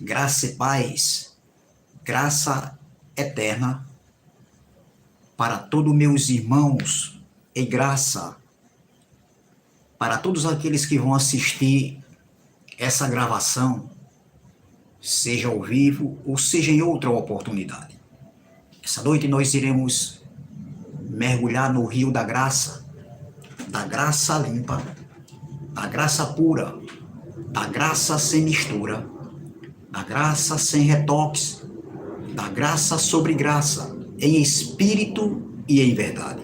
Graça e paz, graça eterna para todos meus irmãos e graça para todos aqueles que vão assistir essa gravação, seja ao vivo ou seja em outra oportunidade. Essa noite nós iremos mergulhar no rio da graça limpa, da graça pura, da graça sem mistura, da graça sem retoques, da graça sobre graça, em espírito e em verdade.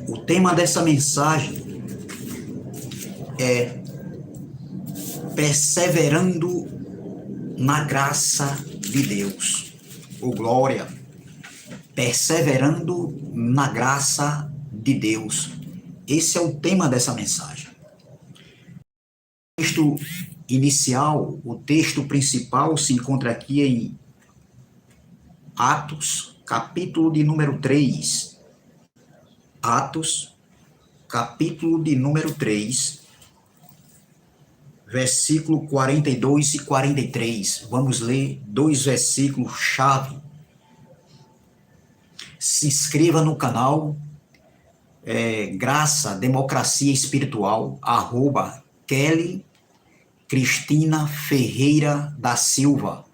O tema dessa mensagem é perseverando na graça de Deus. Oh, glória! Perseverando na graça de Deus. Esse é o tema dessa mensagem. O texto inicial, o texto principal se encontra aqui em Atos, capítulo de número 3. Atos, capítulo de número 3, versículo 42 e 43. Vamos ler dois versículos-chave. Se inscreva no canal Graça, Democracia Espiritual, @Kelly Cristina Ferreira da Silva,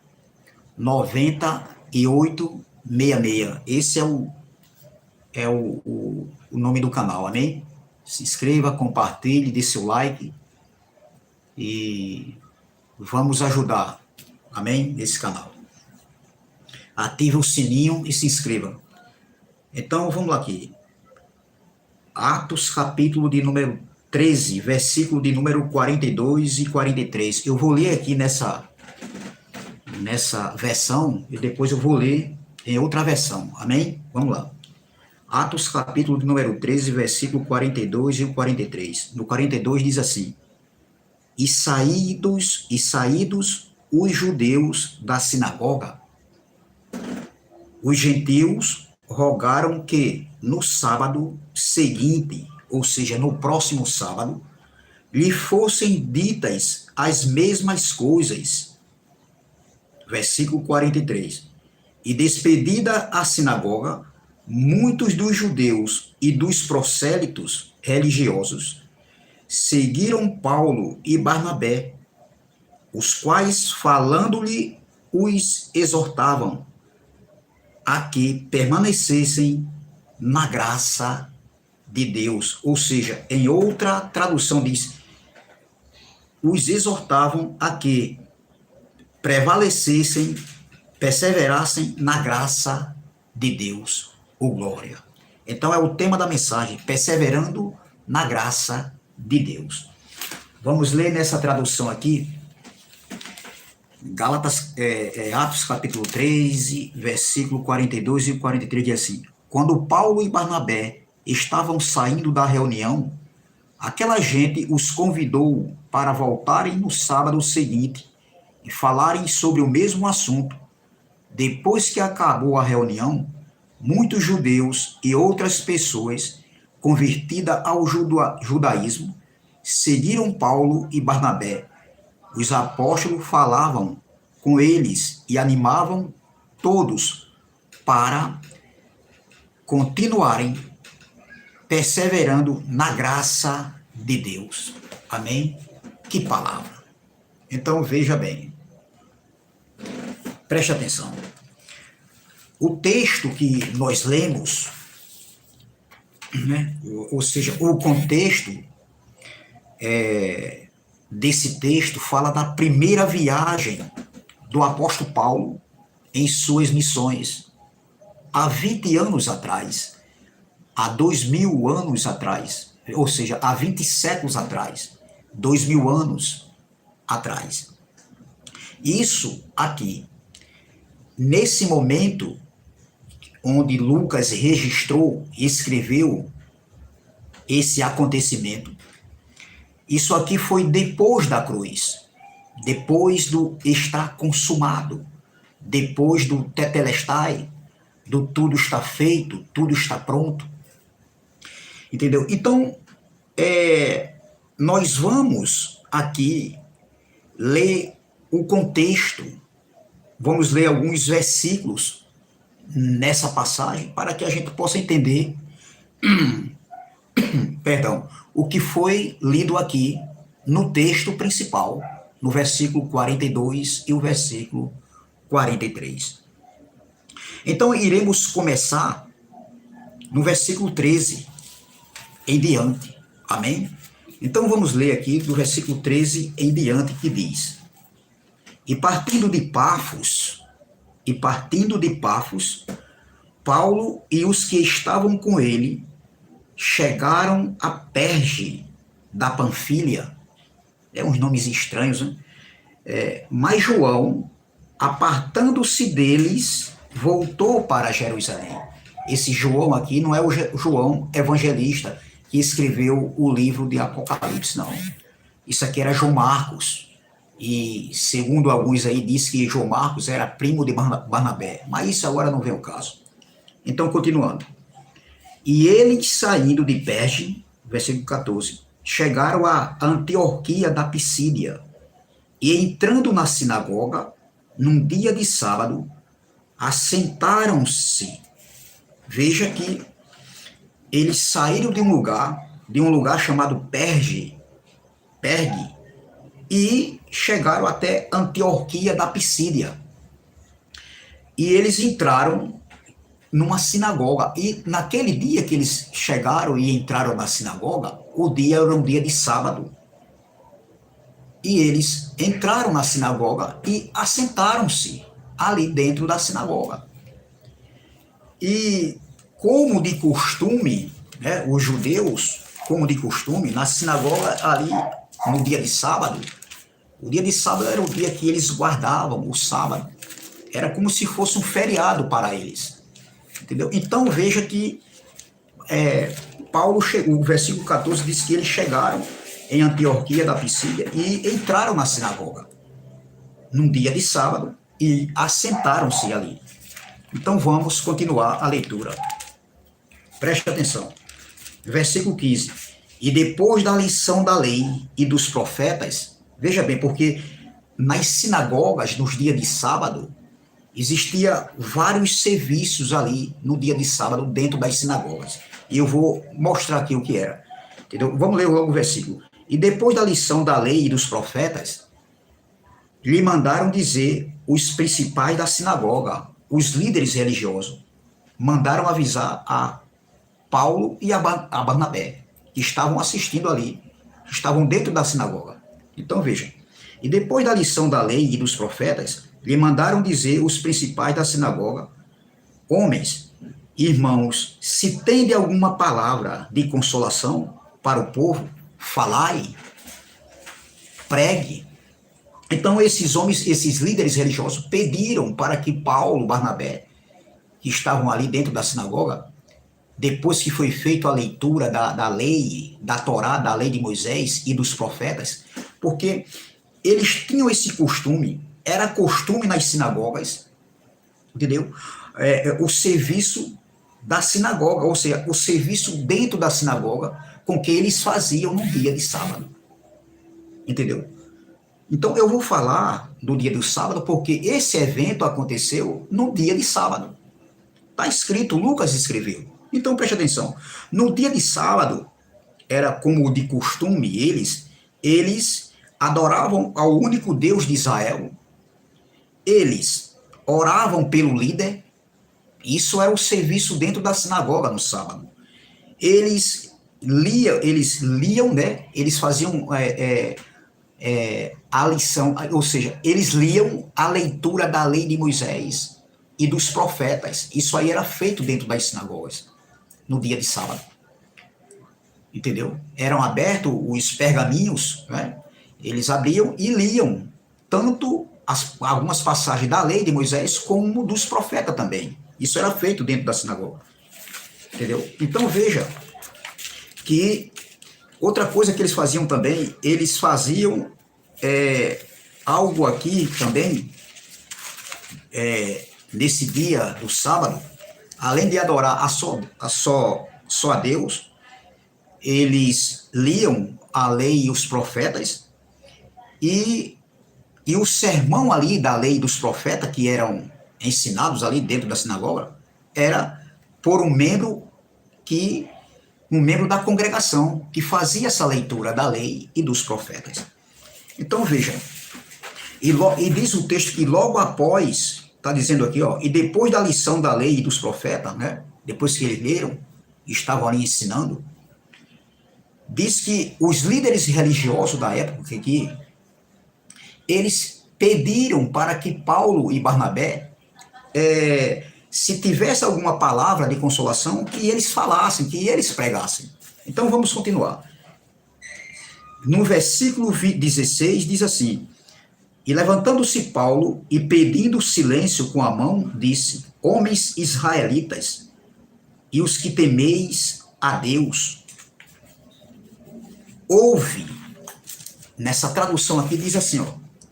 9866. Esse é o nome do canal, amém? Se inscreva, compartilhe, dê seu like e vamos ajudar, amém? Nesse canal. Ative o sininho e se inscreva. Então, vamos lá aqui. Atos, capítulo de número 13, versículo de número 42 e 43. Eu vou ler aqui nessa versão e depois eu vou ler em outra versão, amém? Vamos lá. Atos, capítulo de número 13, versículo 42 e 43. No 42 diz assim: E saídos os judeus da sinagoga, os gentios rogaram que no sábado seguinte, ou seja, no próximo sábado, lhe fossem ditas as mesmas coisas. Versículo 43. E despedida a sinagoga, muitos dos judeus e dos prosélitos religiosos seguiram Paulo e Barnabé, os quais, falando-lhe, os exortavam a que permanecessem na graça de Deus. Ou seja, em outra tradução diz, os exortavam a que prevalecessem, perseverassem na graça de Deus. Oh, glória! Então é o tema da mensagem, perseverando na graça de Deus. Vamos ler nessa tradução aqui, Atos capítulo 13, versículo 42 e 43, diz assim: Quando Paulo e Barnabé estavam saindo da reunião, aquela gente os convidou para voltarem no sábado seguinte e falarem sobre o mesmo assunto. Depois que acabou a reunião, muitos judeus e outras pessoas convertidas ao judaísmo seguiram Paulo e Barnabé. Os apóstolos falavam com eles e animavam todos para continuarem perseverando na graça de Deus. Amém? Que palavra! Então, veja bem. Preste atenção. O texto que nós lemos, né, ou seja, o contexto desse texto fala da primeira viagem do apóstolo Paulo em suas missões, há 20 anos atrás, há 2000 anos atrás, ou seja, há 20 séculos atrás, 2000 anos atrás. Isso aqui, nesse momento onde Lucas registrou e escreveu esse acontecimento, isso aqui foi depois da cruz, depois do estar consumado, depois do tetelestai, do tudo está feito, tudo está pronto. Entendeu? Então, nós vamos aqui ler o contexto, vamos ler alguns versículos nessa passagem para que a gente possa entender, perdão, o que foi lido aqui no texto principal, no versículo 42 e o versículo 43. Então, iremos começar no versículo 13 em diante. Amém? Então, vamos ler aqui do versículo 13 em diante, que diz: E partindo de Pafos, Paulo e os que estavam com ele chegaram a Perge da Panfilha. É uns nomes estranhos, né? Mas João, apartando-se deles, voltou para Jerusalém. Esse João aqui não é o João evangelista que escreveu o livro de Apocalipse, não. Isso aqui era João Marcos. E, segundo alguns aí, diz que João Marcos era primo de Barnabé. Mas isso agora não vem ao caso. Então, continuando. E eles, saindo de Perge, versículo 14, chegaram a Antioquia da Pisídia. E entrando na sinagoga, num dia de sábado, assentaram-se. Veja que eles saíram de um lugar chamado Perge, e chegaram até Antioquia da Pisídia. E eles entraram numa sinagoga. E naquele dia que eles chegaram e entraram na sinagoga, o dia era um dia de sábado. E eles entraram na sinagoga e assentaram-se ali dentro da sinagoga. E, como de costume, né, os judeus, como de costume, na sinagoga ali, no dia de sábado, o dia de sábado era o dia que eles guardavam, o sábado. Era como se fosse um feriado para eles. Entendeu? Então, veja que Paulo chegou, o versículo 14 diz que eles chegaram em Antioquia da Pisídia e entraram na sinagoga num dia de sábado e assentaram-se ali. Então vamos continuar a leitura. Preste atenção. Versículo 15. E depois da lição da lei e dos profetas, veja bem, porque nas sinagogas, nos dias de sábado, existia vários serviços ali no dia de sábado dentro das sinagogas. E eu vou mostrar aqui o que era. Entendeu? Vamos ler logo o versículo. E depois da lição da lei e dos profetas, lhe mandaram dizer os principais da sinagoga, os líderes religiosos, mandaram avisar a Paulo e a Barnabé, que estavam assistindo ali, que estavam dentro da sinagoga. Então vejam, e depois da lição da lei e dos profetas, lhe mandaram dizer os principais da sinagoga: homens, irmãos, se tende alguma palavra de consolação para o povo, falai, pregue. Então esses homens, esses líderes religiosos pediram para que Paulo, Barnabé, que estavam ali dentro da sinagoga, depois que foi feita a leitura da lei, da Torá, da lei de Moisés e dos profetas, porque eles tinham esse costume, era costume nas sinagogas, entendeu? O serviço da sinagoga, ou seja, o serviço dentro da sinagoga com que eles faziam no dia de sábado, entendeu? Então eu vou falar do dia do sábado porque esse evento aconteceu no dia de sábado. Está escrito, Lucas escreveu. Então preste atenção. No dia de sábado, era como de costume, eles adoravam ao único Deus de Israel. Eles oravam pelo líder. Isso era o serviço dentro da sinagoga no sábado. Eles liam, né? Eles faziam a lição, ou seja, eles liam a leitura da lei de Moisés e dos profetas. Isso aí era feito dentro das sinagogas, no dia de sábado. Entendeu? Eram abertos os pergaminhos, né? Eles abriam e liam tanto algumas passagens da lei de Moisés como dos profetas também. Isso era feito dentro da sinagoga. Entendeu? Então veja que outra coisa que eles faziam também, eles faziam algo aqui também, nesse dia do sábado, além de adorar só a Deus, eles liam a lei e os profetas e E o sermão ali da lei dos profetas, que eram ensinados ali dentro da sinagoga, era por um membro da congregação que fazia essa leitura da lei e dos profetas. Então veja, e diz o texto que logo após, está dizendo aqui, ó, e depois da lição da lei e dos profetas, né, depois que eles leram, estavam ali ensinando, diz que os líderes religiosos da época aqui, eles pediram para que Paulo e Barnabé, se tivesse alguma palavra de consolação, que eles falassem, que eles pregassem. Então vamos continuar. No versículo 16 diz assim: e levantando-se Paulo e pedindo silêncio com a mão, disse: homens israelitas, e os que temeis a Deus, ouve. Nessa tradução aqui diz assim, ó,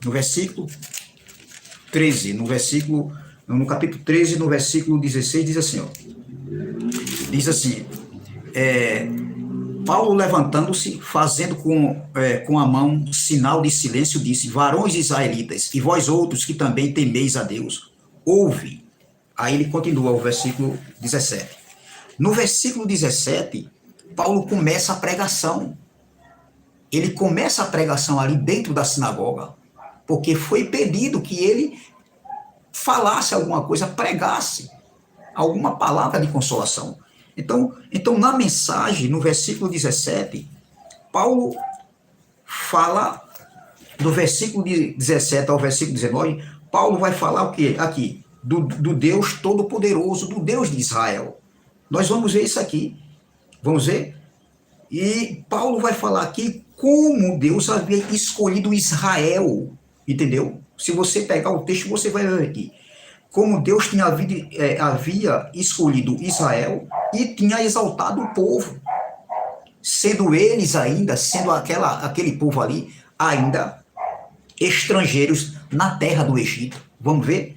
no versículo 13, no capítulo 13, no versículo 16, diz assim, ó, diz assim, Paulo levantando-se, fazendo com a mão sinal de silêncio, disse: varões israelitas, e vós outros que também temeis a Deus, ouve. Aí ele continua o versículo 17. No versículo 17, Paulo começa a pregação. Ele começa a pregação ali dentro da sinagoga, porque foi pedido que ele falasse alguma coisa, pregasse alguma palavra de consolação. Então, na mensagem, no versículo 17, Paulo fala, do versículo 17 ao versículo 19, Paulo vai falar o quê? Aqui, do Deus Todo-Poderoso, do Deus de Israel. Nós vamos ver isso aqui. Vamos ver? E Paulo vai falar aqui como Deus havia escolhido Israel. Entendeu? Se você pegar o texto, você vai ver aqui. Como Deus havia escolhido Israel e tinha exaltado o povo, sendo eles ainda, sendo aquele povo ali, ainda estrangeiros na terra do Egito. Vamos ver?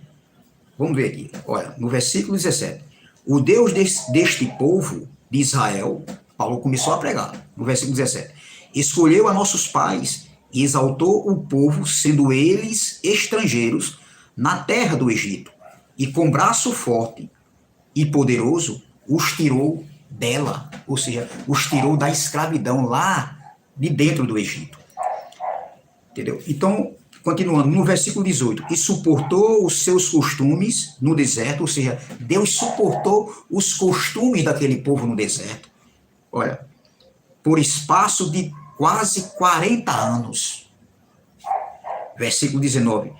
Vamos ver aqui. Olha, no versículo 17. O Deus deste povo de Israel, Paulo começou a pregar, no versículo 17, escolheu a nossos pais e exaltou o povo, sendo eles estrangeiros na terra do Egito, e com braço forte e poderoso os tirou dela, ou seja, os tirou da escravidão lá de dentro do Egito. Entendeu? Então, continuando, no versículo 18, e suportou os seus costumes no deserto, ou seja, Deus suportou os costumes daquele povo no deserto. Olha, por espaço de quase 40 anos. Versículo 19,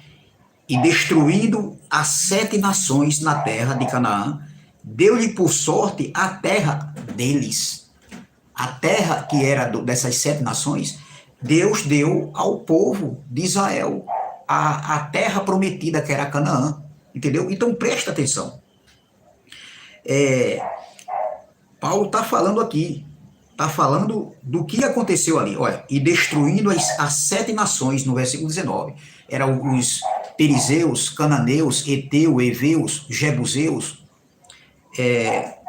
e destruindo as 7 nações na terra de Canaã, deu-lhe por sorte a terra deles. A terra que era dessas 7 nações, Deus deu ao povo de Israel a terra prometida, que era Canaã. Entendeu? Então presta atenção. Paulo está falando aqui, está falando do que aconteceu ali. Olha, e destruindo as 7 nações, no versículo 19. Eram os perizeus, cananeus, heteus, heveus, jebuseus.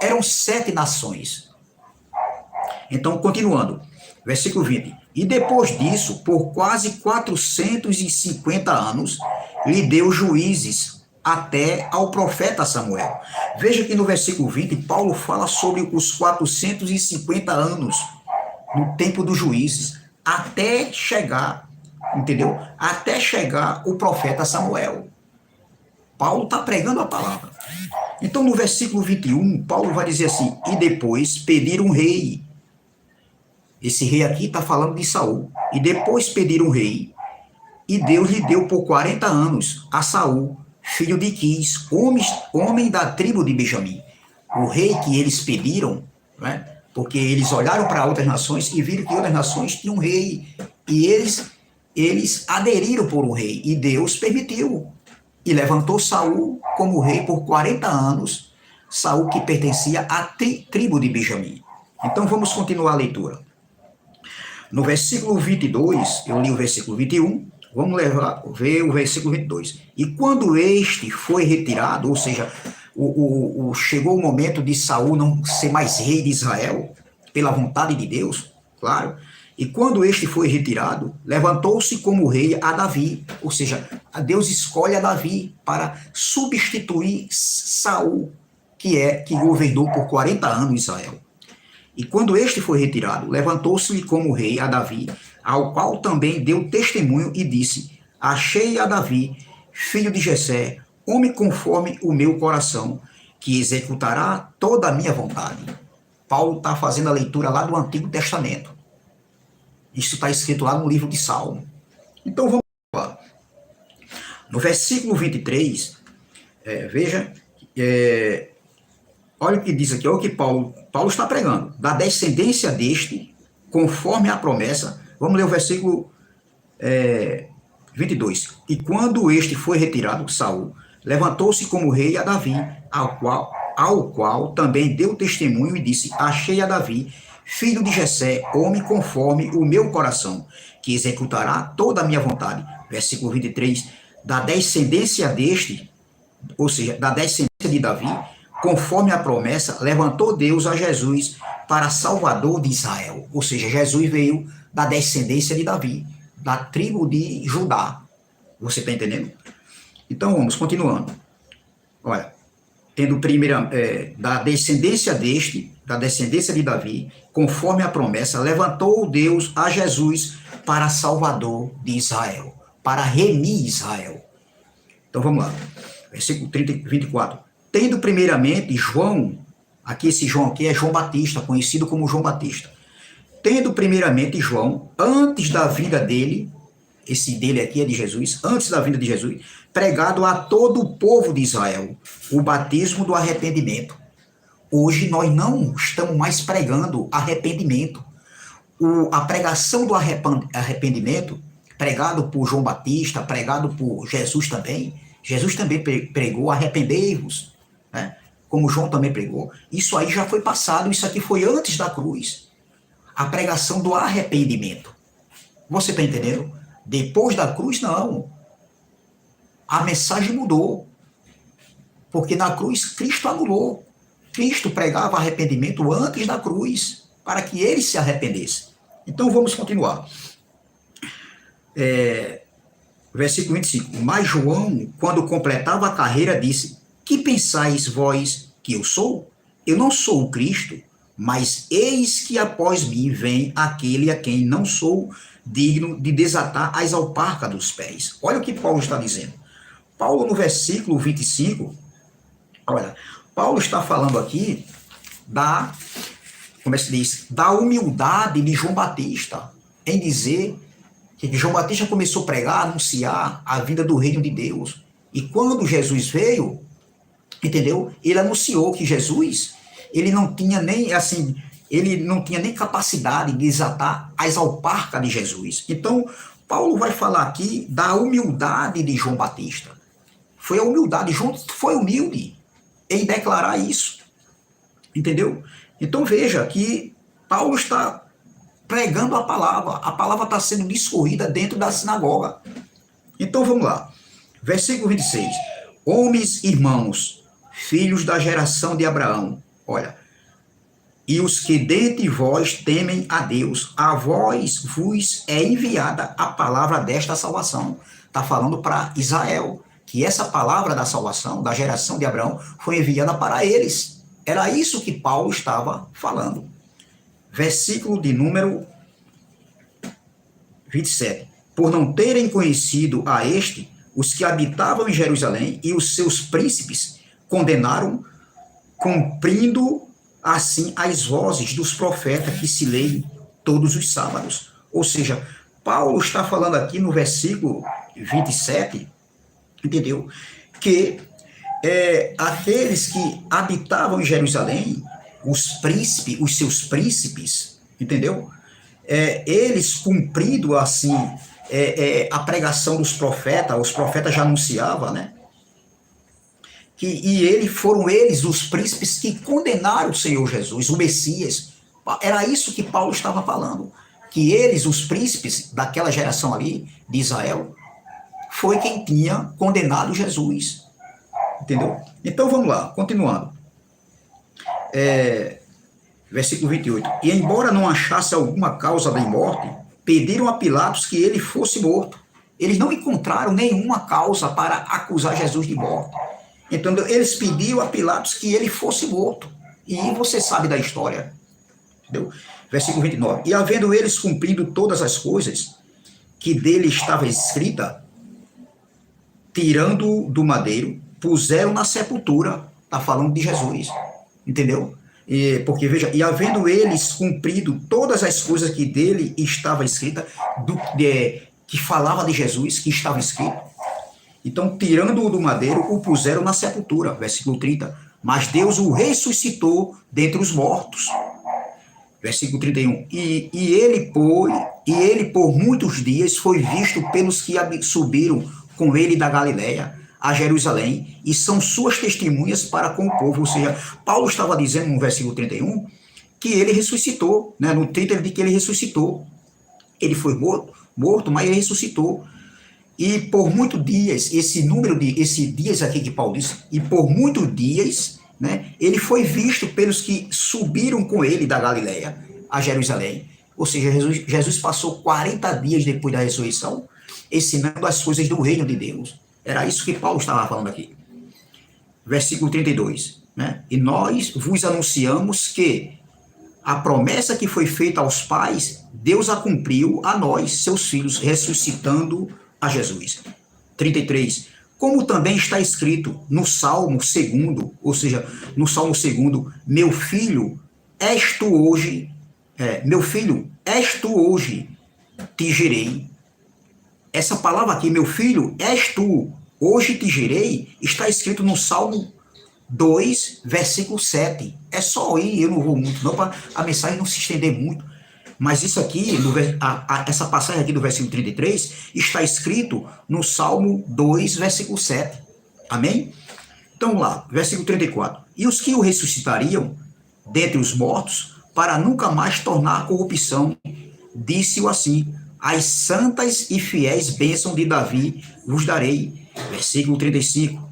Eram 7 nações. Então, continuando, versículo 20. E depois disso, por quase 450 anos, lhe deu juízes até ao profeta Samuel. Veja que no versículo 20, Paulo fala sobre os 450 anos no tempo dos juízes, até chegar, entendeu? Até chegar o profeta Samuel. Paulo está pregando a palavra. Então, no versículo 21, Paulo vai dizer assim: e depois pediram um rei. Esse rei aqui está falando de Saul. E depois pediram um rei, e Deus lhe deu por 40 anos a Saul, filho de Quis, homem da tribo de Benjamim. O rei que eles pediram, né, porque eles olharam para outras nações e viram que outras nações tinham um rei, e eles aderiram por um rei, e Deus permitiu, e levantou Saul como rei por 40 anos, Saul que pertencia à tribo de Benjamim. Então vamos continuar a leitura. No versículo 22, eu li o versículo 21, vamos ver o versículo 22. E quando este foi retirado, ou seja, chegou o momento de Saul não ser mais rei de Israel, pela vontade de Deus, claro, E quando este foi retirado, levantou-se como rei a Davi, ou seja, Deus escolhe a Davi para substituir Saul, que governou por 40 anos Israel. E quando este foi retirado, levantou-se como rei a Davi, ao qual também deu testemunho e disse: Achei a Davi, filho de Jessé, homem conforme o meu coração, que executará toda a minha vontade. Paulo está fazendo a leitura lá do Antigo Testamento. Isso está escrito lá no livro de Salmo. Então vamos lá. No versículo 23, veja, olha o que diz aqui, olha o que Paulo está pregando. Da descendência deste, conforme a promessa, vamos ler o versículo 22. E quando este foi retirado, Saul, levantou-se como rei a Davi, ao qual também deu testemunho e disse: Achei a Davi, filho de Jessé, homem conforme o meu coração, que executará toda a minha vontade. Versículo 23. Da descendência deste, ou seja, da descendência de Davi, conforme a promessa, levantou Deus a Jesus para Salvador de Israel. Ou seja, Jesus veio da descendência de Davi, da tribo de Judá. Você está entendendo? Então vamos, continuando. Olha, tendo da descendência de Davi, conforme a promessa, levantou Deus a Jesus para Salvador de Israel, para remir Israel. Então vamos lá, versículo 24. Tendo primeiramente João, esse João aqui é João Batista, conhecido como João Batista. Tendo primeiramente João, antes da vinda dele, esse dele aqui é de Jesus, antes da vinda de Jesus, pregado a todo o povo de Israel, o batismo do arrependimento. Hoje nós não estamos mais pregando arrependimento. A pregação do arrependimento, pregado por João Batista, pregado por Jesus também pregou, arrependei-vos, né? Como João também pregou. Isso aí já foi passado, isso aqui foi antes da cruz. A pregação do arrependimento. Você está entendendo? Depois da cruz, não. A mensagem mudou. Porque na cruz, Cristo anulou. Cristo pregava arrependimento antes da cruz, para que ele se arrependesse. Então, vamos continuar. Versículo 25. Mas João, quando completava a carreira, disse: Que pensais vós que eu sou? Eu não sou o Cristo, mas eis que após mim vem aquele a quem não sou digno de desatar as alparcas dos pés. Olha o que Paulo está dizendo. Paulo, no versículo 25, olha, Paulo está falando aqui como é que se diz? Da humildade de João Batista, em dizer que João Batista começou a pregar, a anunciar a vinda do reino de Deus. E quando Jesus veio, entendeu? Ele anunciou que Jesus, ele não tinha nem capacidade de desatar as alparcas de Jesus. Então, Paulo vai falar aqui da humildade de João Batista. Foi a humildade, João foi humilde em declarar isso. Entendeu? Então veja que Paulo está pregando a palavra está sendo discorrida dentro da sinagoga. Então vamos lá, versículo 26. Homens, irmãos, filhos da geração de Abraão, olha, e os que dentre vós temem a Deus, a vós vos é enviada a palavra desta salvação. Está falando para Israel, que essa palavra da salvação, da geração de Abraão, foi enviada para eles. Era isso que Paulo estava falando. Versículo de número 27. Por não terem conhecido a este, os que habitavam em Jerusalém e os seus príncipes condenaram, cumprindo assim as vozes dos profetas que se leem todos os sábados. Ou seja, Paulo está falando aqui no versículo 27, entendeu? Que aqueles que habitavam em Jerusalém, os seus príncipes, entendeu? Eles cumprindo assim a pregação dos profetas, os profetas já anunciavam, né? Foram eles, os príncipes, que condenaram o Senhor Jesus, o Messias. Era isso que Paulo estava falando. Que eles, os príncipes daquela geração ali, de Israel, foi quem tinha condenado Jesus. Entendeu? Então vamos lá, continuando. Versículo 28. E embora não achasse alguma causa de morte, pediram a Pilatos que ele fosse morto. Eles não encontraram nenhuma causa para acusar Jesus de morte. Então, eles pediram a Pilatos que ele fosse morto. E você sabe da história. Entendeu? Versículo 29. E havendo eles cumprido todas as coisas que dele estava escrita, tirando do madeiro, puseram na sepultura. Está falando de Jesus. Entendeu? Porque, veja, e havendo eles cumprido todas as coisas que dele estava escrita, que falava de Jesus, que estava escrito, então, tirando-o do madeiro, o puseram na sepultura, versículo 30, mas Deus o ressuscitou dentre os mortos, versículo 31, e ele por muitos dias foi visto pelos que subiram com ele da Galiléia a Jerusalém, e são suas testemunhas para com o povo. Ou seja, Paulo estava dizendo no versículo 31 que ele ressuscitou, né? No 30 ele diz que ele ressuscitou. Ele foi morto, mas ele ressuscitou. E por muitos dias, esse dias aqui que Paulo disse, e por muitos dias, né, ele foi visto pelos que subiram com ele da Galiléia a Jerusalém. Ou seja, Jesus passou 40 dias depois da ressurreição ensinando as coisas do reino de Deus. Era isso que Paulo estava falando aqui. Versículo 32. Né? E nós vos anunciamos que a promessa que foi feita aos pais, Deus a cumpriu a nós, seus filhos, ressuscitando a Jesus. 33. Como também está escrito no Salmo 2º, ou seja, no Salmo 2º, meu filho, és tu hoje, te gerei. Essa palavra aqui, meu filho, és tu, hoje te gerei, está escrito no Salmo 2, versículo 7. É só aí, eu não vou muito, não, para a mensagem não se estender muito. Mas isso aqui, essa passagem aqui do versículo 33, está escrito no Salmo 2, versículo 7. Amém? Então lá, versículo 34. E os que o ressuscitariam dentre os mortos, para nunca mais tornar corrupção, disse-o assim: as santas e fiéis bênçãos de Davi vos darei. Versículo 35.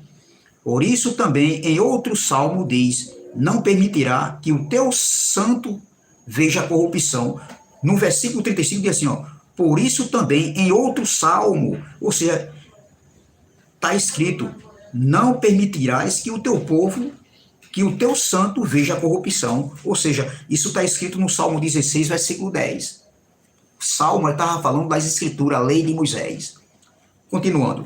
Por isso também em outro salmo diz: não permitirá que o teu santo veja a corrupção. No versículo 35 diz assim, ó, por isso também em outro salmo, ou seja, está escrito: não permitirás que o teu povo, que o teu santo veja a corrupção. Ou seja, isso está escrito no Salmo 16, versículo 10. Salmo estava falando das escrituras, a lei de Moisés. Continuando,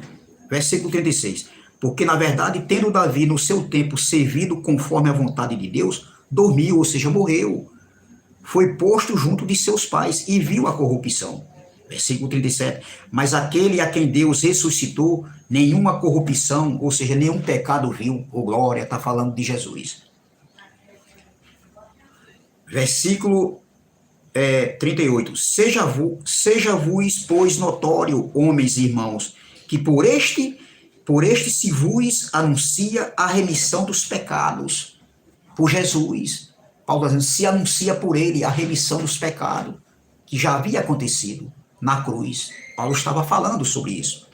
versículo 36. Porque, na verdade, tendo Davi no seu tempo servido conforme a vontade de Deus, dormiu, ou seja, morreu. Foi posto junto de seus pais e viu a corrupção. Versículo 37. Mas aquele a quem Deus ressuscitou, nenhuma corrupção, ou seja, nenhum pecado viu. Ô glória, está falando de Jesus. Versículo 38. Seja-vos, pois, notório, homens e irmãos, que por este se vos anuncia a remissão dos pecados. Por Jesus. Paulo está dizendo, se anuncia por ele a remissão dos pecados, que já havia acontecido na cruz. Paulo estava falando sobre isso.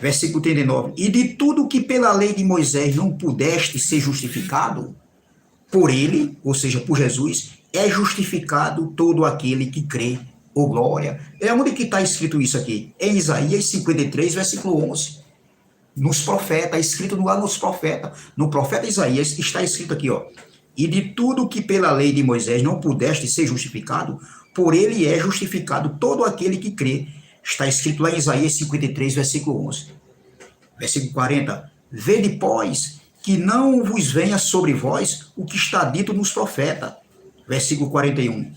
Versículo 39. E de tudo que pela lei de Moisés não pudeste ser justificado, por ele, ou seja, por Jesus, é justificado todo aquele que crê. Ô glória. É onde que está escrito isso aqui? Em Isaías 53, versículo 11. Nos profetas, escrito lá nos profetas. No profeta Isaías está escrito aqui, ó. E de tudo que pela lei de Moisés não pudeste ser justificado, por ele é justificado todo aquele que crê. Está escrito lá em Isaías 53, versículo 11. Versículo 40. Vede, pois, que não vos venha sobre vós o que está dito nos profetas. Versículo 41.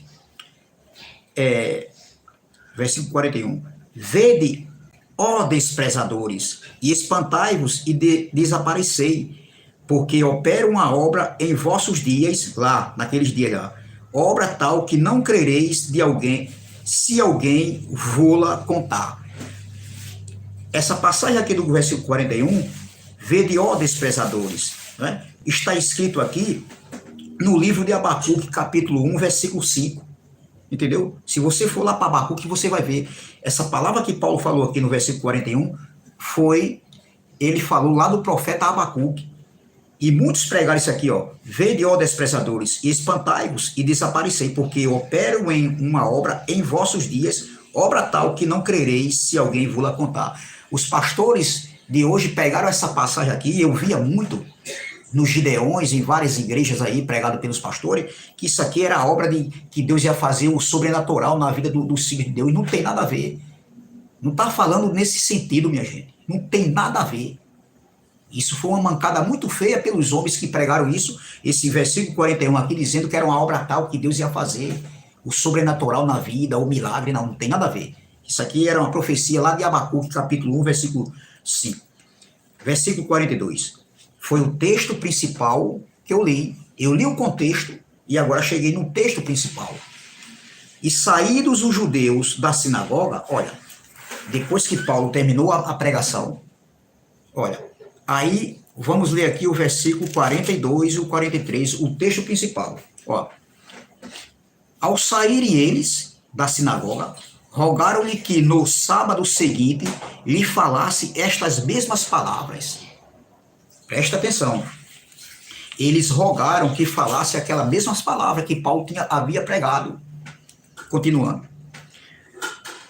Versículo 41. Vede, ó desprezadores, e espantai-vos e desaparecei, porque opero uma obra em vossos dias, lá, naqueles dias lá, obra tal que não crereis de alguém, se alguém vô-la contar. Essa passagem aqui do versículo 41, vede, ó desprezadores, né? Está escrito aqui no livro de Abacuque, capítulo 1, versículo 5. Entendeu? Se você for lá para Abacuque, você vai ver. Essa palavra que Paulo falou aqui no versículo 41, ele falou lá do profeta Abacuque. E muitos pregaram isso aqui, ó. Vede, ó desprezadores, e espantai-vos e desaparecei, porque eu opero em uma obra em vossos dias, obra tal que não crereis se alguém vos contar. Os pastores de hoje pegaram essa passagem aqui, eu via muito nos Gideões, em várias igrejas aí, pregado pelos pastores, que isso aqui era a obra de que Deus ia fazer o sobrenatural na vida dos filhos de Deus. Não tem nada a ver. Não está falando nesse sentido, minha gente. Não tem nada a ver. Isso foi uma mancada muito feia pelos homens que pregaram isso, esse versículo 41 aqui, dizendo que era uma obra tal que Deus ia fazer, o sobrenatural na vida, o milagre, não tem nada a ver. Isso aqui era uma profecia lá de Abacuque, capítulo 1, versículo 5. Versículo 42. Foi o texto principal que eu li. Eu li o contexto e agora cheguei no texto principal. E saídos os judeus da sinagoga, olha, depois que Paulo terminou a pregação, olha, aí vamos ler aqui o versículo 42 e o 43, o texto principal. Ó. Ao saírem eles da sinagoga, rogaram-lhe que no sábado seguinte lhe falasse estas mesmas palavras. Presta atenção. Eles rogaram que falasse aquelas mesmas palavras que Paulo havia pregado. Continuando.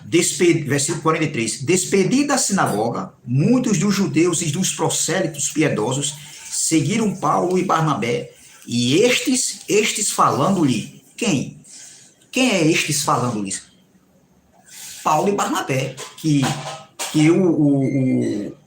Versículo 43. Despedida a sinagoga, muitos dos judeus e dos prosélitos piedosos seguiram Paulo e Barnabé, e estes falando-lhe, quem? Quem é estes falando-lhes? Paulo e Barnabé, que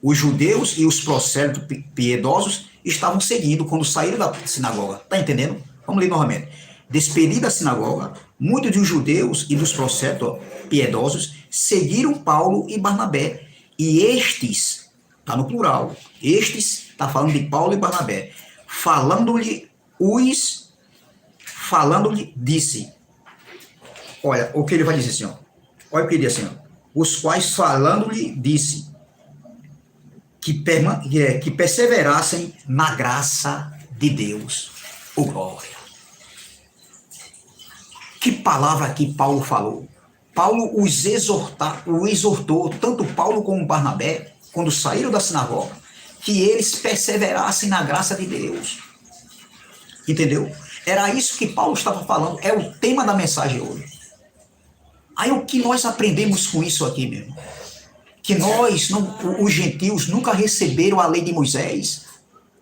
os judeus e os prosélitos piedosos estavam seguindo quando saíram da sinagoga. Está entendendo? Vamos ler novamente. Despedida a sinagoga, muitos dos judeus e dos prosélitos piedosos seguiram Paulo e Barnabé. E estes, está no plural, estes, está falando de Paulo e Barnabé, falando-lhe, disse. Olha, o que ele vai dizer assim, ó. Olha o que ele diz assim, ó. Os quais falando-lhe disse que perseverassem na graça de Deus. Oh, glória. Que palavra que Paulo falou. Paulo os exortou, tanto Paulo como Barnabé, quando saíram da sinagoga, que eles perseverassem na graça de Deus. Entendeu? Era isso que Paulo estava falando, é o tema da mensagem hoje. Aí o que nós aprendemos com isso aqui, meu irmão? Que os gentios nunca receberam a lei de Moisés.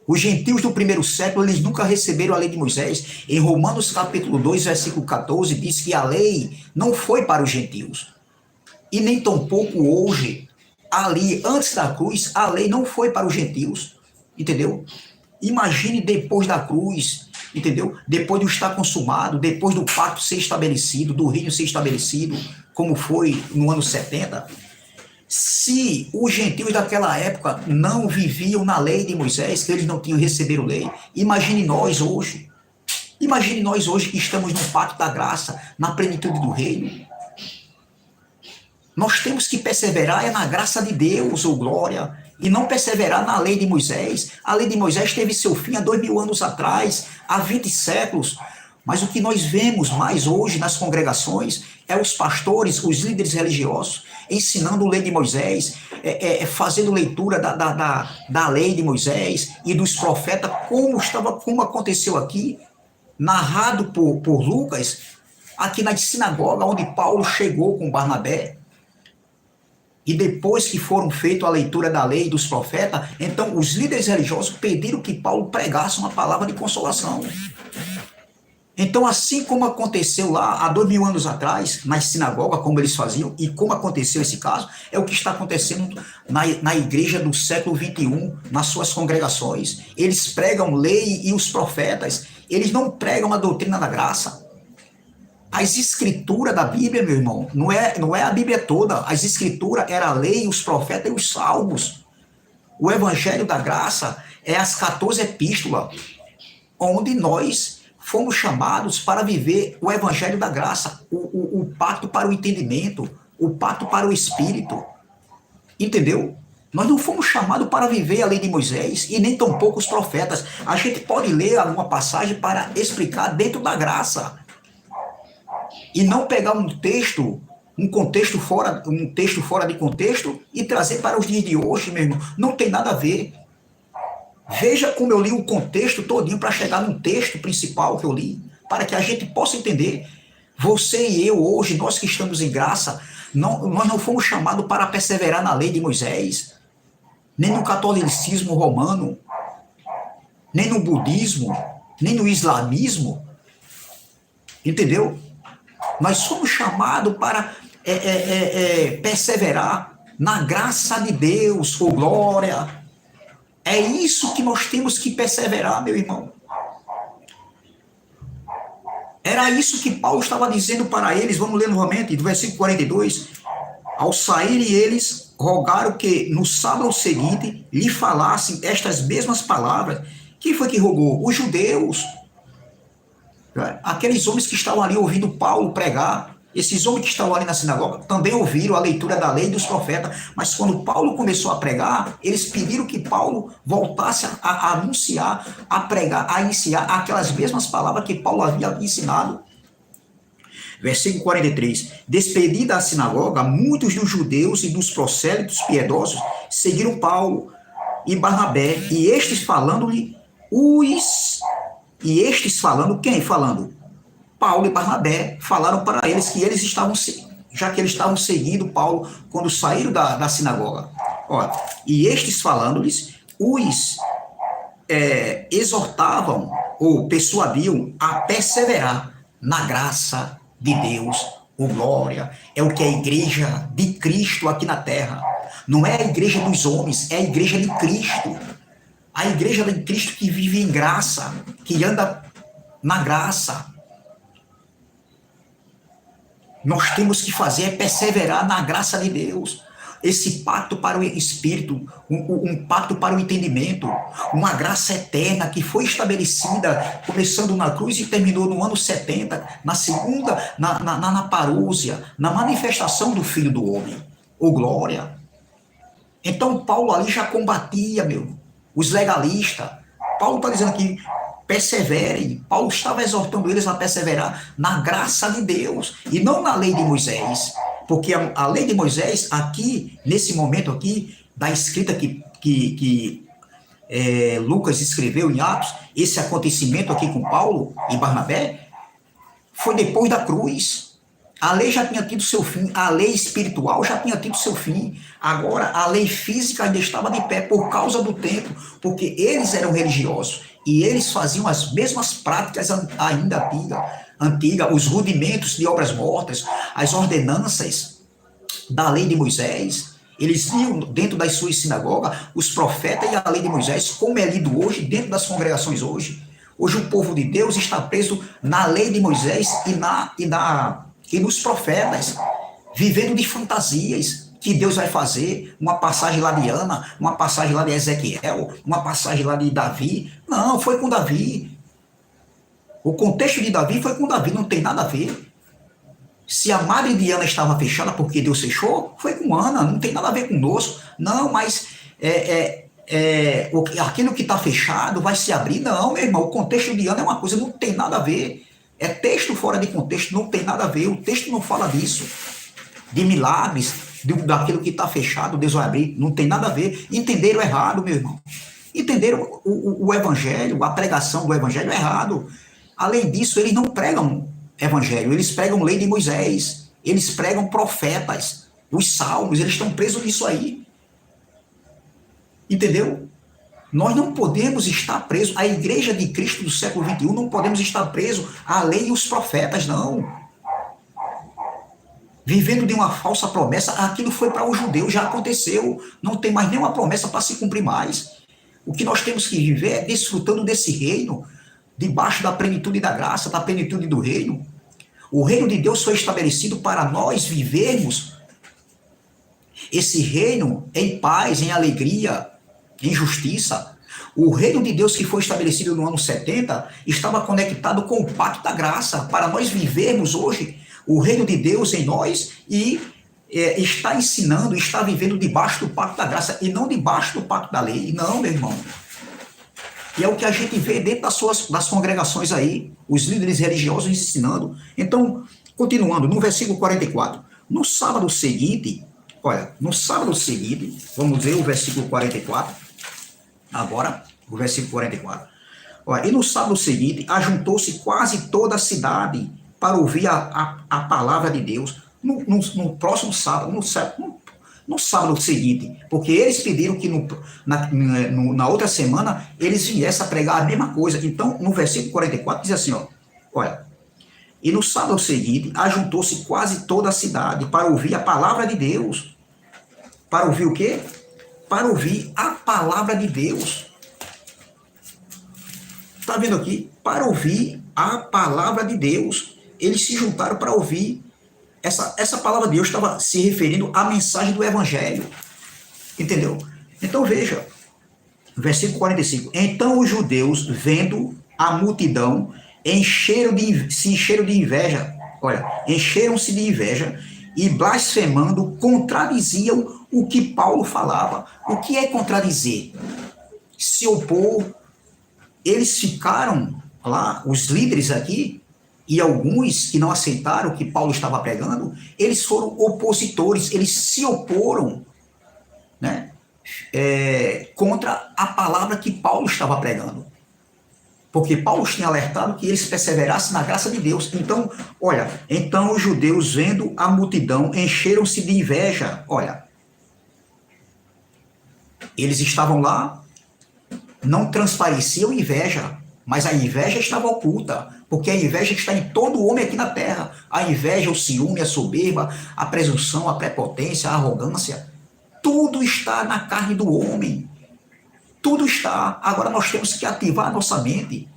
Os gentios do primeiro século, eles nunca receberam a lei de Moisés. Em Romanos capítulo 2, versículo 14, diz que a lei não foi para os gentios. E nem tampouco hoje, ali, antes da cruz, a lei não foi para os gentios. Entendeu? Imagine depois da cruz, entendeu? Depois do estar consumado, depois do pacto ser estabelecido, do reino ser estabelecido, como foi no ano 70. Se os gentios daquela época não viviam na lei de Moisés, que eles não tinham recebido lei, imagine nós hoje. Imagine nós hoje que estamos no pacto da graça, na plenitude do reino. Nós temos que perseverar na graça de Deus, ou glória, e não perseverar na lei de Moisés. A lei de Moisés teve seu fim há 2000 anos atrás, há 20 séculos. Mas o que nós vemos mais hoje nas congregações é os pastores, os líderes religiosos, ensinando a lei de Moisés, fazendo leitura da lei de Moisés e dos profetas, como aconteceu aqui, narrado por Lucas, aqui na sinagoga, onde Paulo chegou com Barnabé. E depois que foram feita a leitura da lei e dos profetas, então os líderes religiosos pediram que Paulo pregasse uma palavra de consolação. Então, assim como aconteceu lá há 2000 anos atrás, na sinagoga, como eles faziam, e como aconteceu esse caso, é o que está acontecendo na igreja do século XXI, nas suas congregações. Eles pregam lei e os profetas, eles não pregam a doutrina da graça. As escrituras da Bíblia, meu irmão, não é a Bíblia toda. As escrituras era a lei, os profetas e os salmos. O evangelho da graça é as 14 epístolas, onde nós fomos chamados para viver o evangelho da graça, o pacto para o entendimento, o pacto para o espírito. Entendeu? Nós não fomos chamados para viver a lei de Moisés e nem tampouco os profetas. A gente pode ler alguma passagem para explicar dentro da graça. E não pegar um texto fora de contexto e trazer para os dias de hoje, meu irmão. Não tem nada a ver. Veja como eu li o contexto todinho para chegar no texto principal que eu li, para que a gente possa entender. Você e eu hoje, nós que estamos em graça, nós não fomos chamados para perseverar na lei de Moisés, nem no catolicismo romano, nem no budismo, nem no islamismo, entendeu? Nós somos chamados para perseverar na graça de Deus, oh glória. É isso que nós temos que perseverar, meu irmão. Era isso que Paulo estava dizendo para eles, vamos ler novamente, do versículo 42. Ao saírem eles, rogaram que no sábado seguinte lhe falassem estas mesmas palavras. Quem foi que rogou? Os judeus. Aqueles homens que estavam ali ouvindo Paulo pregar, esses homens que estavam ali na sinagoga também ouviram a leitura da lei e dos profetas, mas quando Paulo começou a pregar, eles pediram que Paulo voltasse a anunciar, a pregar, a ensinar aquelas mesmas palavras que Paulo havia ensinado. Versículo 43. Despedida a sinagoga, muitos dos judeus e dos prosélitos piedosos seguiram Paulo e Barnabé, e estes falando, quem falando? Paulo e Barnabé falaram para eles que eles estavam, já que eles estavam seguindo Paulo quando saíram da sinagoga. Ó, e estes falando-lhes, exortavam ou persuadiam a perseverar na graça de Deus, ou glória. É o que é a igreja de Cristo aqui na terra. Não é a igreja dos homens, é a igreja de Cristo. A igreja de Cristo que vive em graça, que anda na graça. Nós temos que fazer é perseverar na graça de Deus. Esse pacto para o Espírito, um pacto para o entendimento, uma graça eterna que foi estabelecida, começando na cruz e terminou no ano 70, na segunda, na parúzia, na manifestação do Filho do Homem. Ô glória! Então Paulo ali já combatia, os legalistas. Paulo está dizendo que perseverem. Paulo estava exortando eles a perseverar na graça de Deus e não na lei de Moisés. Porque a lei de Moisés, aqui, nesse momento aqui, da escrita que Lucas escreveu em Atos, esse acontecimento aqui com Paulo e Barnabé, foi depois da cruz. A lei já tinha tido seu fim, a lei espiritual já tinha tido seu fim. Agora, a lei física ainda estava de pé por causa do tempo, porque eles eram religiosos e eles faziam as mesmas práticas ainda antigas, os rudimentos de obras mortas, as ordenanças da lei de Moisés. Eles liam dentro das suas sinagogas os profetas e a lei de Moisés, como é lido hoje dentro das congregações hoje. Hoje o povo de Deus está preso na lei de Moisés e nos profetas, vivendo de fantasias que Deus vai fazer, uma passagem lá de Ana, uma passagem lá de Ezequiel, uma passagem lá de Davi. Não, foi com Davi. O contexto de Davi foi com Davi, não tem nada a ver. Se a madre de Ana estava fechada porque Deus fechou, foi com Ana, não tem nada a ver conosco. Não, mas aquilo que está fechado vai se abrir. Não, meu irmão, o contexto de Ana é uma coisa, não tem nada a ver. É texto fora de contexto, não tem nada a ver. O texto não fala disso. De milagres, daquilo que está fechado, Deus vai abrir. Não tem nada a ver. Entenderam errado, meu irmão. Entenderam o evangelho, a pregação do evangelho errado. Além disso, eles não pregam evangelho, eles pregam lei de Moisés. Eles pregam profetas, os salmos, eles estão presos nisso aí. Entendeu? Nós não podemos estar presos, a igreja de Cristo do século XXI, não podemos estar presos à lei e os profetas, não. Vivendo de uma falsa promessa, aquilo foi para os judeus, já aconteceu, não tem mais nenhuma promessa para se cumprir mais. O que nós temos que viver é desfrutando desse reino, debaixo da plenitude da graça, da plenitude do reino. O reino de Deus foi estabelecido para nós vivermos esse reino em paz, em alegria, em justiça. O reino de Deus que foi estabelecido no ano 70 estava conectado com o pacto da graça, para nós vivermos hoje o reino de Deus em nós e está ensinando, está vivendo debaixo do pacto da graça e não debaixo do pacto da lei. Não, meu irmão. E é o que a gente vê dentro das congregações aí, os líderes religiosos ensinando. Então, continuando, no versículo 44, no sábado seguinte, vamos ver o versículo 44, agora, o versículo 44. Olha, e no sábado seguinte, ajuntou-se quase toda a cidade para ouvir a palavra de Deus. No próximo sábado, no sábado seguinte, porque eles pediram que na outra semana eles viessem a pregar a mesma coisa. Então, no versículo 44 diz assim, ó, olha, e no sábado seguinte, ajuntou-se quase toda a cidade para ouvir a palavra de Deus. Para ouvir o quê? Para ouvir a palavra de Deus. Está vendo aqui? Para ouvir a palavra de Deus. Eles se juntaram para ouvir. Essa palavra de Deus estava se referindo à mensagem do Evangelho. Entendeu? Então veja, versículo 45. Então os judeus, vendo a multidão, se encheram de inveja. Olha, encheram-se de inveja e blasfemando, contradiziam o que Paulo falava. O que é contradizer? Se opor. Eles ficaram lá, os líderes aqui, e alguns que não aceitaram o que Paulo estava pregando, eles foram opositores, eles se oporam, né, contra a palavra que Paulo estava pregando. Porque Paulo tinha alertado que eles perseverassem na graça de Deus. Então, olha, então os judeus, vendo a multidão, encheram-se de inveja. Olha, eles estavam lá, não transpareciam inveja, mas a inveja estava oculta, porque a inveja está em todo homem aqui na terra. A inveja, o ciúme, a soberba, a presunção, a prepotência, a arrogância, tudo está na carne do homem. Tudo está. Agora nós temos que ativar a nossa mente,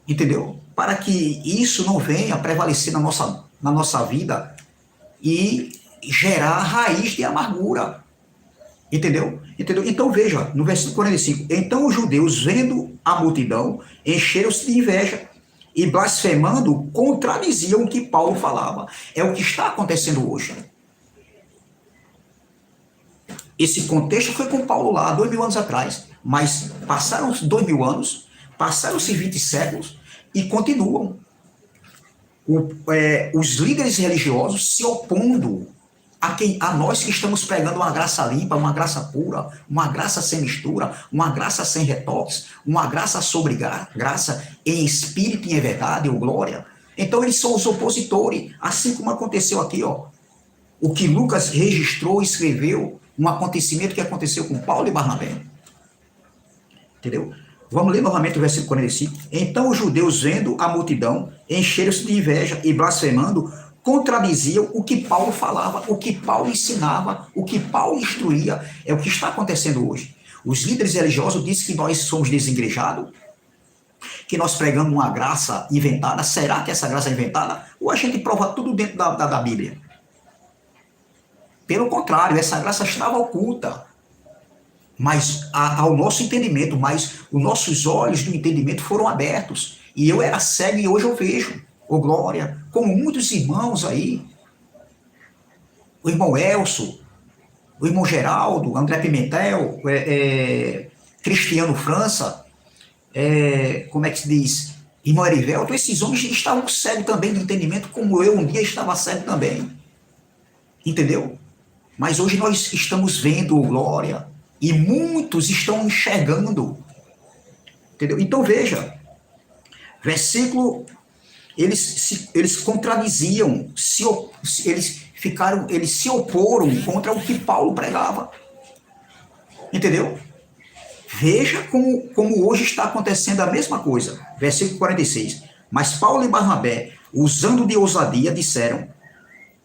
entendeu? Para que isso não venha prevalecer na nossa vida e gerar raiz de amargura. Entendeu? Então veja, no versículo 45, então os judeus, vendo a multidão, encheram-se de inveja e blasfemando, contradiziam o que Paulo falava. É o que está acontecendo hoje. Esse contexto foi com Paulo lá, 2000 anos atrás, mas passaram-se 2000 anos, passaram-se 20 séculos e continuam. Os líderes religiosos se opondo a nós que estamos pregando uma graça limpa, uma graça pura, uma graça sem mistura, uma graça sem retoques, uma graça sobre graça, em espírito e em verdade, ou glória. Então eles são os opositores, assim como aconteceu aqui, ó. O que Lucas registrou, escreveu, um acontecimento que aconteceu com Paulo e Barnabé. Entendeu? Vamos ler novamente o versículo 45. Então os judeus, vendo a multidão, encheram-se de inveja e blasfemando, contradiziam o que Paulo falava, o que Paulo ensinava, o que Paulo instruía. É o que está acontecendo hoje. Os líderes religiosos dizem que nós somos desigrejados, que nós pregamos uma graça inventada. Será que essa graça é inventada? Ou a gente prova tudo dentro da Bíblia? Pelo contrário, essa graça estava oculta. Mas ao nosso entendimento, mas os nossos olhos do entendimento foram abertos. E eu era cego e hoje eu vejo. Ô glória, como muitos irmãos aí, o irmão Elcio, o irmão Geraldo, André Pimentel, Cristiano França, como é que se diz? Irmão Erivelto, esses homens estavam cegos também de entendimento, como eu um dia estava cego também. Entendeu? Mas hoje nós estamos vendo, ô glória, e muitos estão enxergando. Entendeu? Então veja, versículo... Eles contradiziam, eles se oporam contra o que Paulo pregava. Entendeu? Veja como hoje está acontecendo a mesma coisa. Versículo 46. Mas Paulo e Barnabé, usando de ousadia, disseram: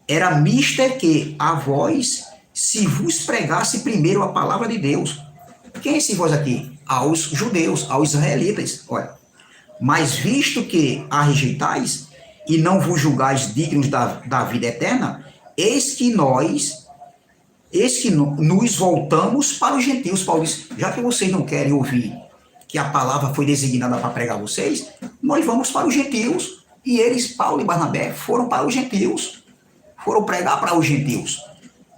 era mister que a vós se vos pregasse primeiro a palavra de Deus. Quem é esse vós aqui? Aos judeus, aos israelitas. Olha. Mas visto que a rejeitais e não vos julgais dignos da vida eterna, eis que nos voltamos para os gentios. Paulo diz, já que vocês não querem ouvir que a palavra foi designada para pregar vocês, nós vamos para os gentios. E eles, Paulo e Barnabé, foram para os gentios. Foram pregar para os gentios.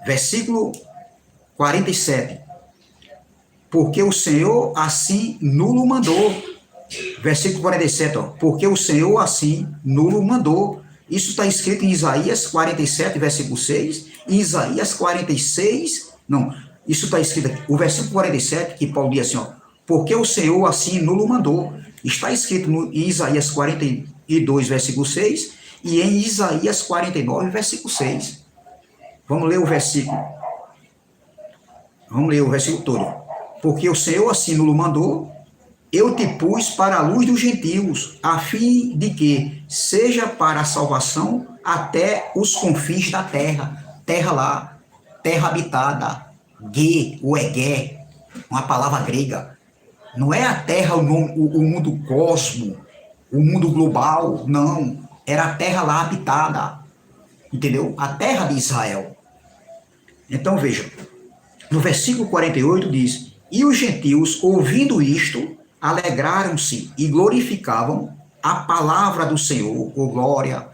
Versículo 47. Porque o Senhor assim nulo mandou. Versículo 47, ó, porque o Senhor assim nulo mandou. Isso está escrito em Isaías 47, versículo 6, em Isaías 46, não, isso está escrito aqui, o versículo 47, que Paulo diz assim, ó, porque o Senhor assim nulo mandou. Está escrito em Isaías 42, versículo 6, e em Isaías 49, versículo 6. Vamos ler o versículo. Vamos ler o versículo todo. Porque o Senhor assim nulo mandou, eu te pus para a luz dos gentios, a fim de que seja para a salvação até os confins da terra. Terra lá, terra habitada, Gê, o Egé, uma palavra grega. Não é a terra, o mundo cosmo, o mundo global, não. Era a terra lá habitada, entendeu? A terra de Israel. Então veja, no versículo 48 diz, e os gentios, ouvindo isto, alegraram-se e glorificavam a palavra do Senhor, ou glória,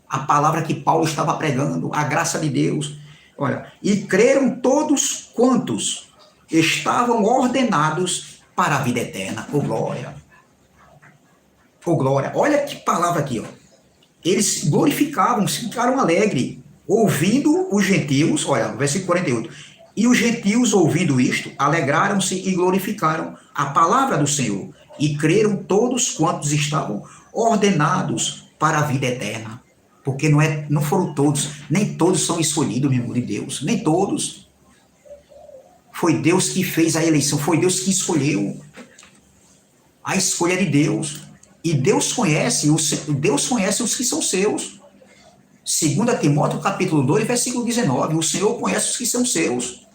a palavra que Paulo estava pregando, a graça de Deus. Olha, e creram todos quantos estavam ordenados para a vida eterna, ou glória. Ou glória. Olha que palavra aqui, ó. Eles glorificavam, ficaram alegres, ouvindo os gentios, olha, versículo 48. E os gentios, ouvindo isto, alegraram-se e glorificaram a palavra do Senhor, e creram todos quantos estavam ordenados para a vida eterna. Porque não foram todos, nem todos são escolhidos, meu irmão, de Deus, nem todos. Foi Deus que fez a eleição, foi Deus que escolheu. A escolha de Deus. E Deus conhece os que são seus. 2 Timóteo capítulo 2, versículo 19. O Senhor conhece os que são seus.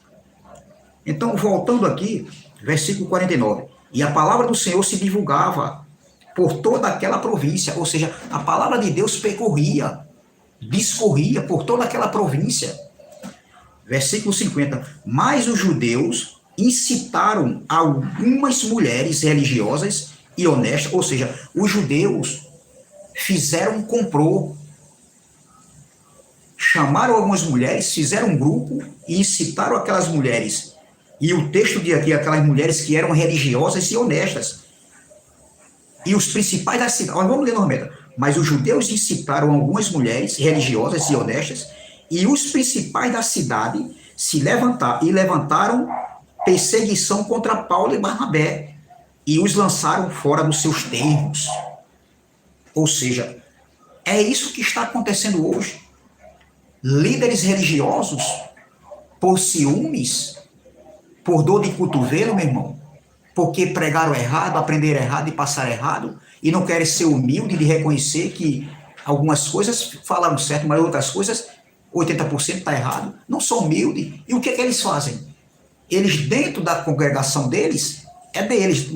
Então, voltando aqui, versículo 49. E a palavra do Senhor se divulgava por toda aquela província, ou seja, a palavra de Deus percorria, discorria por toda aquela província. Versículo 50. Mas os judeus incitaram algumas mulheres religiosas e honestas, ou seja, os judeus fizeram um complô, chamaram algumas mulheres, fizeram um grupo e incitaram aquelas mulheres. E o texto diz aqui, aquelas mulheres que eram religiosas e honestas. E os principais da cidade, vamos ler novamente. Mas os judeus incitaram algumas mulheres religiosas e honestas, e os principais da cidade levantaram perseguição contra Paulo e Barnabé, e os lançaram fora dos seus termos. Ou seja, é isso que está acontecendo hoje. Líderes religiosos, por ciúmes, por dor de cotovelo, meu irmão, porque pregaram errado, aprenderam errado e passaram errado, e não querem ser humildes de reconhecer que algumas coisas falaram certo, mas outras coisas, 80% está errado. Não são humildes. E o que é que eles fazem? Eles, dentro da congregação deles, é deles,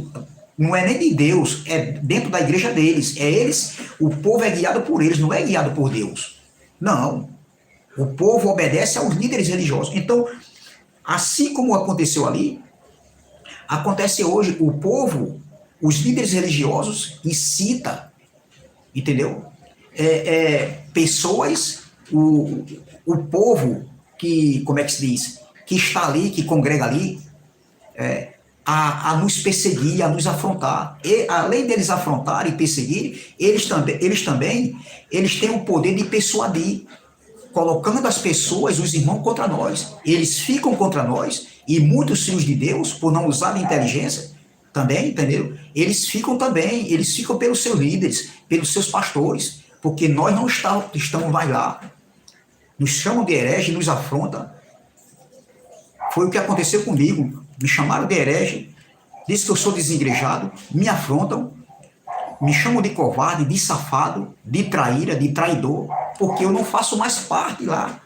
não é nem de Deus, é dentro da igreja deles, é eles, o povo é guiado por eles, não é guiado por Deus. Não. O povo obedece aos líderes religiosos. Então, assim como aconteceu ali, acontece hoje, o povo, os líderes religiosos incitam, entendeu? Pessoas, o povo que, como é que se diz, que está ali, que congrega ali, a nos perseguir, a nos afrontar. E, além deles afrontarem e perseguirem, eles também têm o poder de persuadir, colocando as pessoas, os irmãos, contra nós. Eles ficam contra nós, e muitos filhos de Deus, por não usar a inteligência, também, entendeu? Eles ficam pelos seus líderes, pelos seus pastores, porque nós não estamos mais lá. Nos chamam de herege, nos afrontam. Foi o que aconteceu comigo. Me chamaram de herege, disse que eu sou desengrejado, me afrontam, me chamam de covarde, de safado, de traíra, de traidor, porque eu não faço mais parte lá.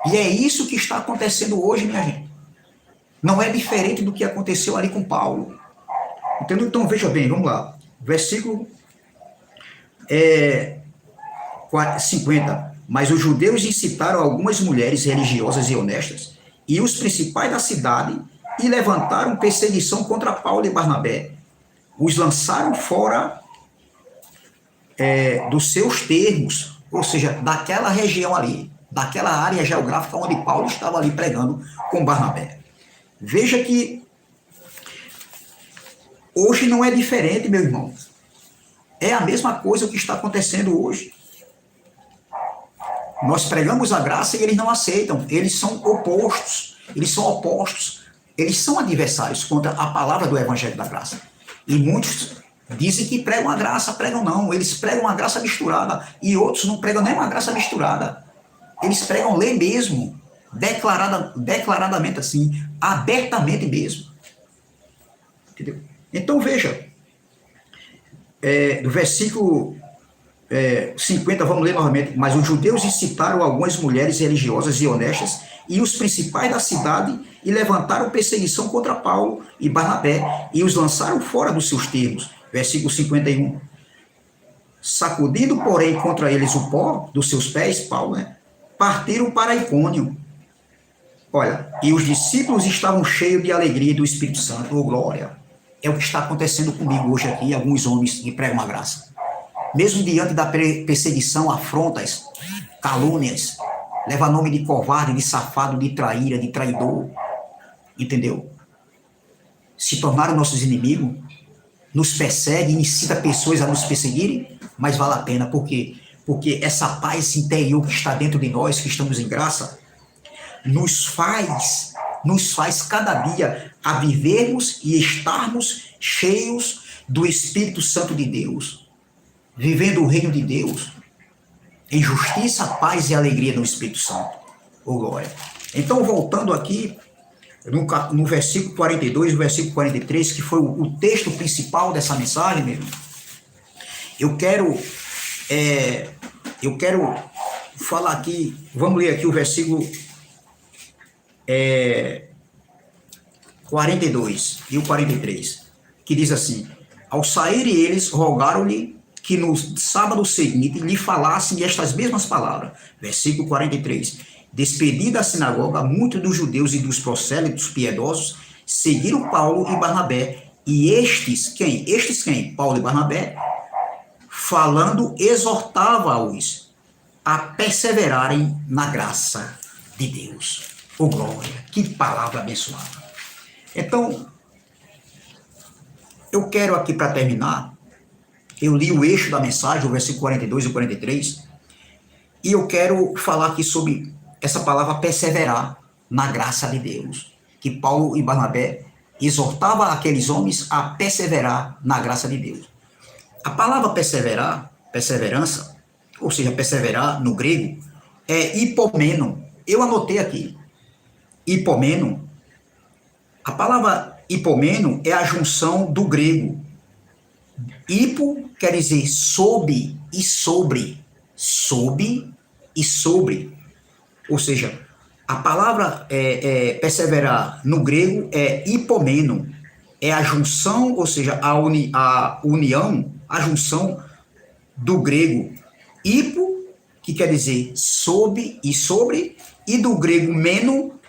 E é isso que está acontecendo hoje, minha gente. Não é diferente do que aconteceu ali com Paulo. Entendeu? Então, veja bem, vamos lá. Versículo 50. Mas os judeus incitaram algumas mulheres religiosas e honestas, e os principais da cidade, e levantaram perseguição contra Paulo e Barnabé. Os lançaram fora dos seus termos, ou seja, daquela região ali, daquela área geográfica onde Paulo estava ali pregando com Barnabé. Veja que hoje não é diferente, meu irmão. É a mesma coisa que está acontecendo hoje. Nós pregamos a graça e eles não aceitam. Eles são opostos. Eles são opostos. eles são adversários contra a palavra do Evangelho da Graça. E muitos dizem que pregam a graça, pregam não. Eles pregam a graça misturada. E outros não pregam nem uma graça misturada. Eles pregam lei mesmo, declaradamente assim, abertamente mesmo. Entendeu? Então veja, do versículo 50, vamos ler novamente. Mas os judeus incitaram algumas mulheres religiosas e honestas e os principais da cidade e levantaram perseguição contra Paulo e Barnabé e os lançaram fora dos seus termos. Versículo 51. Sacudindo, porém, contra eles o pó dos seus pés, Paulo, partiram para Icônio. Olha, e os discípulos estavam cheios de alegria do Espírito Santo. Oh, glória! É o que está acontecendo comigo hoje aqui, alguns homens que pregam a graça. Mesmo diante da perseguição, afrontas, calúnias, leva nome de covarde, de safado, de traíra, de traidor, entendeu? Se tornaram nossos inimigos, nos persegue, incita pessoas a nos perseguirem, mas vale a pena, por quê? Porque essa paz interior que está dentro de nós, que estamos em graça, nos faz cada dia a vivermos e estarmos cheios do Espírito Santo de Deus, vivendo o reino de Deus, em justiça, paz e alegria no Espírito Santo. Oh, glória. Então, voltando aqui, no versículo 42 e versículo 43, que foi o texto principal dessa mensagem, meu irmão, eu quero falar aqui, vamos ler aqui o versículo 42 e o 43, que diz assim: ao saírem eles, rogaram-lhe que no sábado seguinte lhe falassem estas mesmas palavras. Versículo 43. Despedida a sinagoga, muitos dos judeus e dos prosélitos piedosos seguiram Paulo e Barnabé. E estes quem? Paulo e Barnabé, falando, exortava-os a perseverarem na graça de Deus. Oh, glória! Que palavra abençoada! Então, eu quero aqui para terminar, eu li o eixo da mensagem, o versículo 42 e 43, e eu quero falar aqui sobre essa palavra perseverar na graça de Deus, que Paulo e Barnabé exortavam aqueles homens a perseverar na graça de Deus. A palavra perseverar, perseverança, ou seja, perseverar no grego, é hipomeno. Eu anotei aqui. Hipomeno. A palavra hipomeno é a junção do grego. Hipo quer dizer sob e sobre. Sob e sobre. Ou seja, a palavra perseverar no grego é hipomeno. É a junção, ou seja, a união, a junção do grego hipo, que quer dizer sob e sobre, e do grego meno,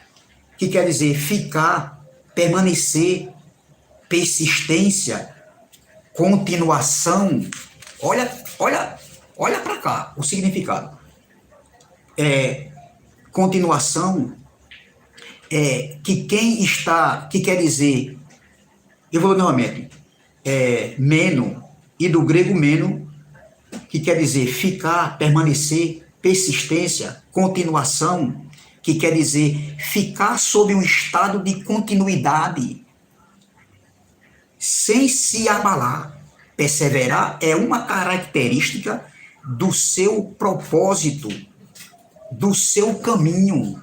que quer dizer ficar, permanecer, persistência, continuação. Olha para cá o significado. Continuação que quer dizer, eu vou novamente, meno, e do grego meno, que quer dizer ficar, permanecer, persistência, continuação, que quer dizer ficar sob um estado de continuidade, sem se abalar. Perseverar é uma característica do seu propósito, do seu caminho.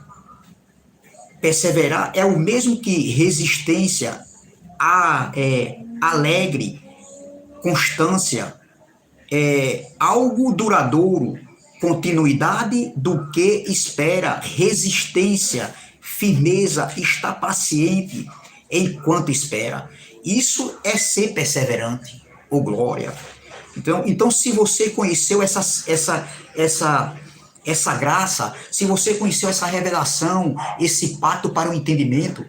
Perseverar é o mesmo que resistência, alegre, constância, algo duradouro, continuidade do que espera, resistência, firmeza, estar paciente enquanto espera. Isso é ser perseverante, ou glória. Então, se você conheceu essa graça, se você conheceu essa revelação, esse pacto para o entendimento,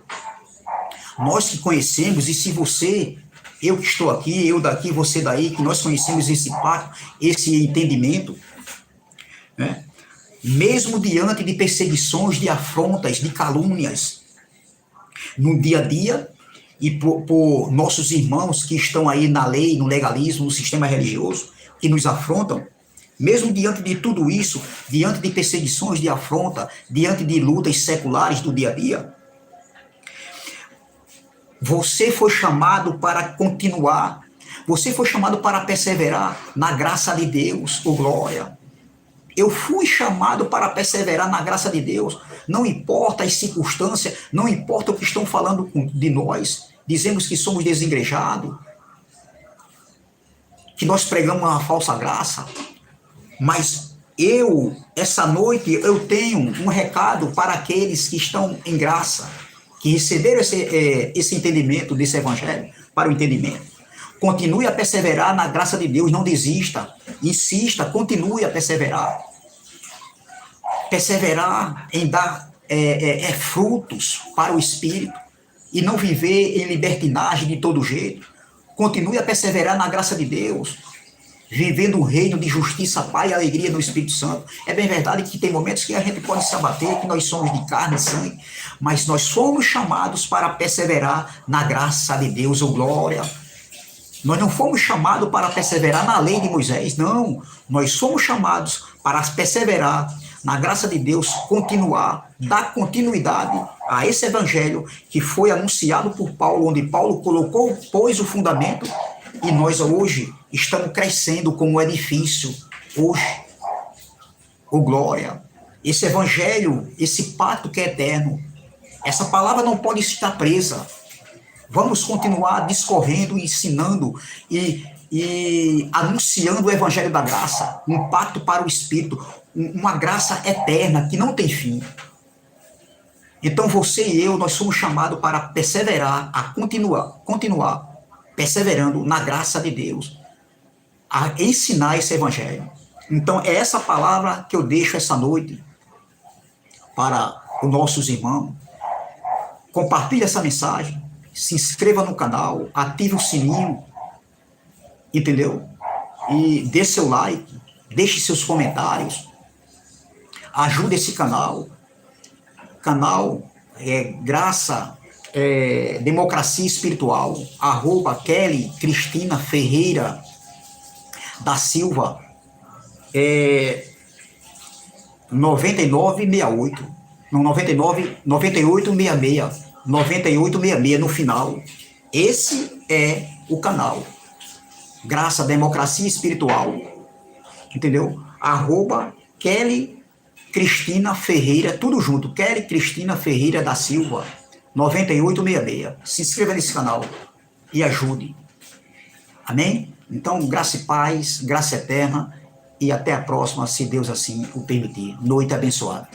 nós que conhecemos, e se você, eu que estou aqui, eu daqui, você daí, que nós conhecemos esse pacto, esse entendimento, né? Mesmo diante de perseguições, de afrontas, de calúnias, no dia a dia, e por nossos irmãos que estão aí na lei, no legalismo, no sistema religioso, que nos afrontam, mesmo diante de tudo isso, diante de perseguições, de afronta, diante de lutas seculares do dia a dia, Você foi chamado para continuar. Você foi chamado para perseverar na graça de Deus, ô glória. Eu fui chamado para perseverar na graça de Deus. Não importa as circunstâncias, não importa o que estão falando de nós. Dizemos que somos desigrejados, que nós pregamos uma falsa graça. Mas essa noite, eu tenho um recado para aqueles que estão em graça, que receberam esse entendimento desse evangelho, para o entendimento. Continue a perseverar na graça de Deus, não desista, insista, continue a perseverar. Perseverar em dar frutos para o Espírito e não viver em libertinagem de todo jeito. Continue a perseverar na graça de Deus, vivendo um reino de justiça, paz e alegria no Espírito Santo. É bem verdade que tem momentos que a gente pode se abater, que nós somos de carne e sangue, mas nós somos chamados para perseverar na graça de Deus, ô glória. Nós não fomos chamados para perseverar na lei de Moisés, não. Nós somos chamados para perseverar na graça de Deus, continuar, dar continuidade a esse evangelho que foi anunciado por Paulo, onde Paulo pôs o fundamento, e nós hoje estamos crescendo como um edifício, hoje. Ô glória! Esse evangelho, esse pacto que é eterno, essa palavra não pode estar presa. Vamos continuar discorrendo, ensinando e anunciando o evangelho da graça, um pacto para o Espírito, uma graça eterna que não tem fim. Então você e eu, nós somos chamados para perseverar, a continuar perseverando na graça de Deus, a ensinar esse evangelho. Então é essa palavra que eu deixo essa noite para os nossos irmãos. Compartilhe essa mensagem, se inscreva no canal, ative o sininho, entendeu? E dê seu like, deixe seus comentários, ajude esse canal. Canal Graça, Democracia Espiritual, @Kelly Cristina Ferreira da Silva, 9968, não, 9866 no final. Esse é o canal Graça, Democracia Espiritual, entendeu? @Kelly Cristina Ferreira, tudo junto, Kelly Cristina Ferreira da Silva, 9866. Se inscreva nesse canal e ajude. Amém? Então, graça e paz, graça eterna, e até a próxima, se Deus assim o permitir. Noite abençoada.